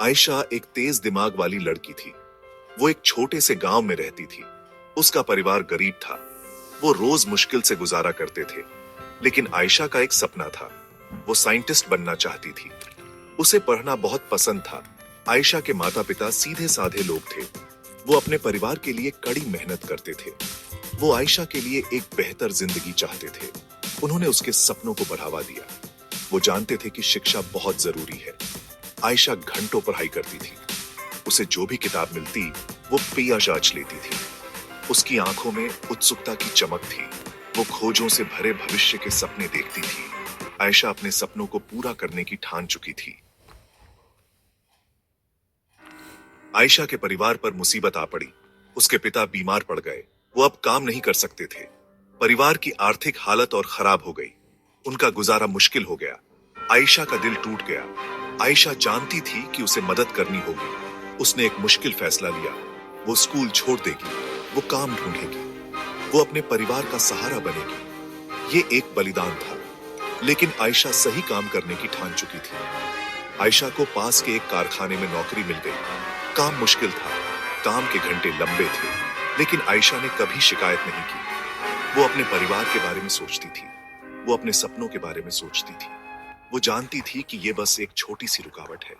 आयशा एक तेज दिमाग वाली लड़की थी। वो एक छोटे से गांव में रहती थी। उसका परिवार गरीब था। वो रोज मुश्किल से गुजारा करते थे। लेकिन आयशा का एक सपना था। वो साइंटिस्ट बनना चाहती थी। उसे पढ़ना बहुत पसंद था। आयशा के माता पिता सीधे साधे लोग थे। वो अपने परिवार के लिए कड़ी मेहनत करते थे। वो आयशा के लिए एक बेहतर जिंदगी चाहते थे। उन्होंने उसके सपनों को बढ़ावा दिया। वो जानते थे कि शिक्षा बहुत जरूरी है। आयशा घंटों पढ़ाई करती थी। उसे जो भी किताब मिलती वो पिया जांच लेती थी। उसकी आंखों में उत्सुकता की चमक थी। वो खोजों से भरे भविष्य के सपने देखती थी। आयशा अपने सपनों को पूरा करने की ठान चुकी थी। आयशा के परिवार पर मुसीबत आ पड़ी। उसके पिता बीमार पड़ गए। वो अब काम नहीं कर सकते थे। परिवार की आर्थिक हालत और खराब हो गई। उनका गुजारा मुश्किल हो गया। आयशा का दिल टूट गया। आयशा जानती थी कि उसे मदद करनी होगी। उसने एक मुश्किल फैसला लिया। वो स्कूल छोड़ देगी। वो काम ढूंढेगी। वो अपने परिवार का सहारा बनेगी। ये एक बलिदान था। लेकिन आयशा सही काम करने की ठान चुकी थी। आयशा को पास के एक कारखाने में नौकरी मिल गई। काम मुश्किल था। काम के घंटे लंबे थे। लेकिन आयशा ने कभी शिकायत नहीं की। वो अपने परिवार के बारे में सोचती थी। वो अपने सपनों के बारे में सोचती थी। वो जानती थी कि ये बस एक छोटी सी रुकावट है।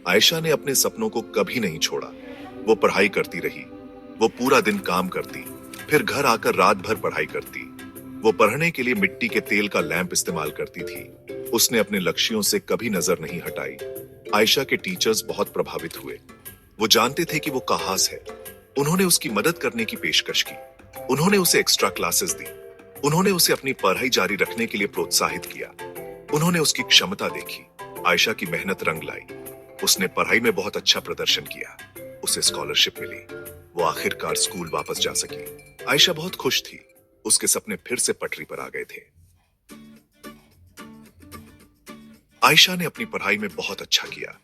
आयशा ने अपने सपनों को कभी नहीं छोड़ा। वो पढ़ाई करती रही। वो पूरा दिन काम करती, फिर घर आकर रात भर पढ़ाई करती। वो पढ़ने के लिए मिट्टी के तेल का लैंप इस्तेमाल करती थी। उसने अपने लक्ष्यों से कभी नजर नहीं हटाई। आयशा के टीचर्स बहुत प्रभावित हुए। वो जानते थे कि वो कहास है। उन्होंने उसकी मदद करने की पेशकश की। उन्होंने उसे एक्स्ट्रा क्लासेस दी। उन्होंने उसे अपनी पढ़ाई जारी रखने के लिए प्रोत्साहित किया। उन्होंने उसकी क्षमता देखी। आयशा की मेहनत रंग लाई। उसने पढ़ाई में बहुत अच्छा प्रदर्शन किया। उसे स्कॉलरशिप मिली। वो आखिरकार स्कूल वापस जा सकी। आयशा बहुत खुश थी। उसके सपने फिर से पटरी पर आ गए थे। आयशा ने अपनी पढ़ाई में बहुत अच्छा किया।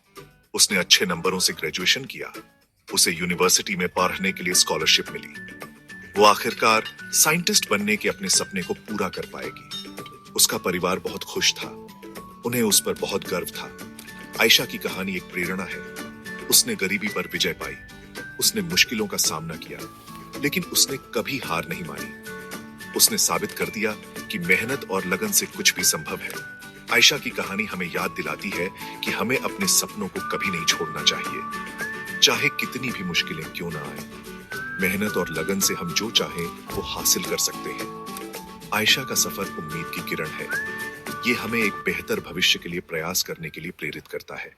उसने अच्छे नंबरों से ग्रेजुएशन किया। उसे यूनिवर्सिटी में पढ़ने के लिए स्कॉलरशिप मिली। वो आखिरकार साइंटिस्ट बनने के अपने सपने को पूरा कर पाएगी। उसका परिवार बहुत खुश था। उन्हें उस पर बहुत गर्व था। आयशा की कहानी एक प्रेरणा है। उसने गरीबी पर विजय पाई। उसने मुश्किलों का सामना किया, लेकिन उसने कभी हार नहीं मानी। उसने साबित कर दिया कि मेहनत और लगन से कुछ भी संभव है। आयशा की कहानी हमें याद दिलाती है कि हमें अपने सपनों को कभी नहीं छोड़ना चाहिए, चाहे कितनी भी मुश्किलें क्यों ना आए। मेहनत और लगन से हम जो चाहें वो हासिल कर सकते हैं। आयशा का सफर उम्मीद की किरण है। ये हमें एक बेहतर भविष्य के लिए प्रयास करने के लिए प्रेरित करता है।